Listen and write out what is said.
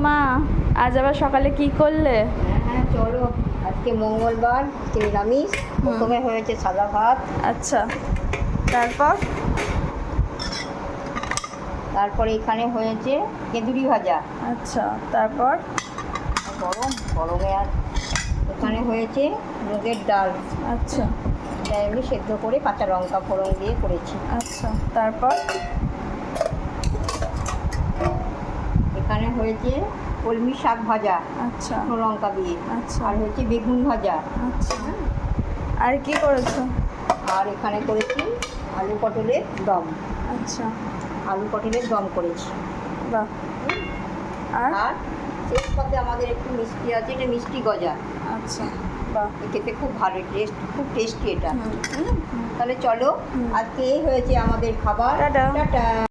মা, আজ আবার সকালে কি করলে? হ্যাঁ হ্যাঁ চলো, আজকে মঙ্গলবার, নিরামিষ। প্রথমে হয়েছে সাদা ভাত। আচ্ছা, তারপর? তারপরে এখানে হয়েছে কেঁদুরি ভাজা। আচ্ছা, তারপর? গরমে আর এখানে হয়েছে মুগের ডাল। আচ্ছা, এটা এমনি সেদ্ধ করে কাঁচা লঙ্কা ফোড়ন দিয়ে করেছি। আচ্ছা, তারপর? এখানে হয়েছে কলমি শাক ভাজা, আচ্ছা, শুকনো লঙ্কা দিয়ে। আচ্ছা, আর হয়েছে বেগুন ভাজা। আচ্ছা, আর কি করেছো? আর এখানে করেছি আলু পটলের দম। আচ্ছা, আলু পটলের দম করেছি। বাহ। আর? আর শেষ পথে আমাদের একটু মিষ্টি আছে, এটা মিষ্টি গজা। আচ্ছা, বাহ। খেতে খুব ভালো টেস্ট, খুব টেস্টি এটা। হুম। তাহলে চলো, আজকে এই হয়েছে আমাদের খাবার। টাটা। টাটা।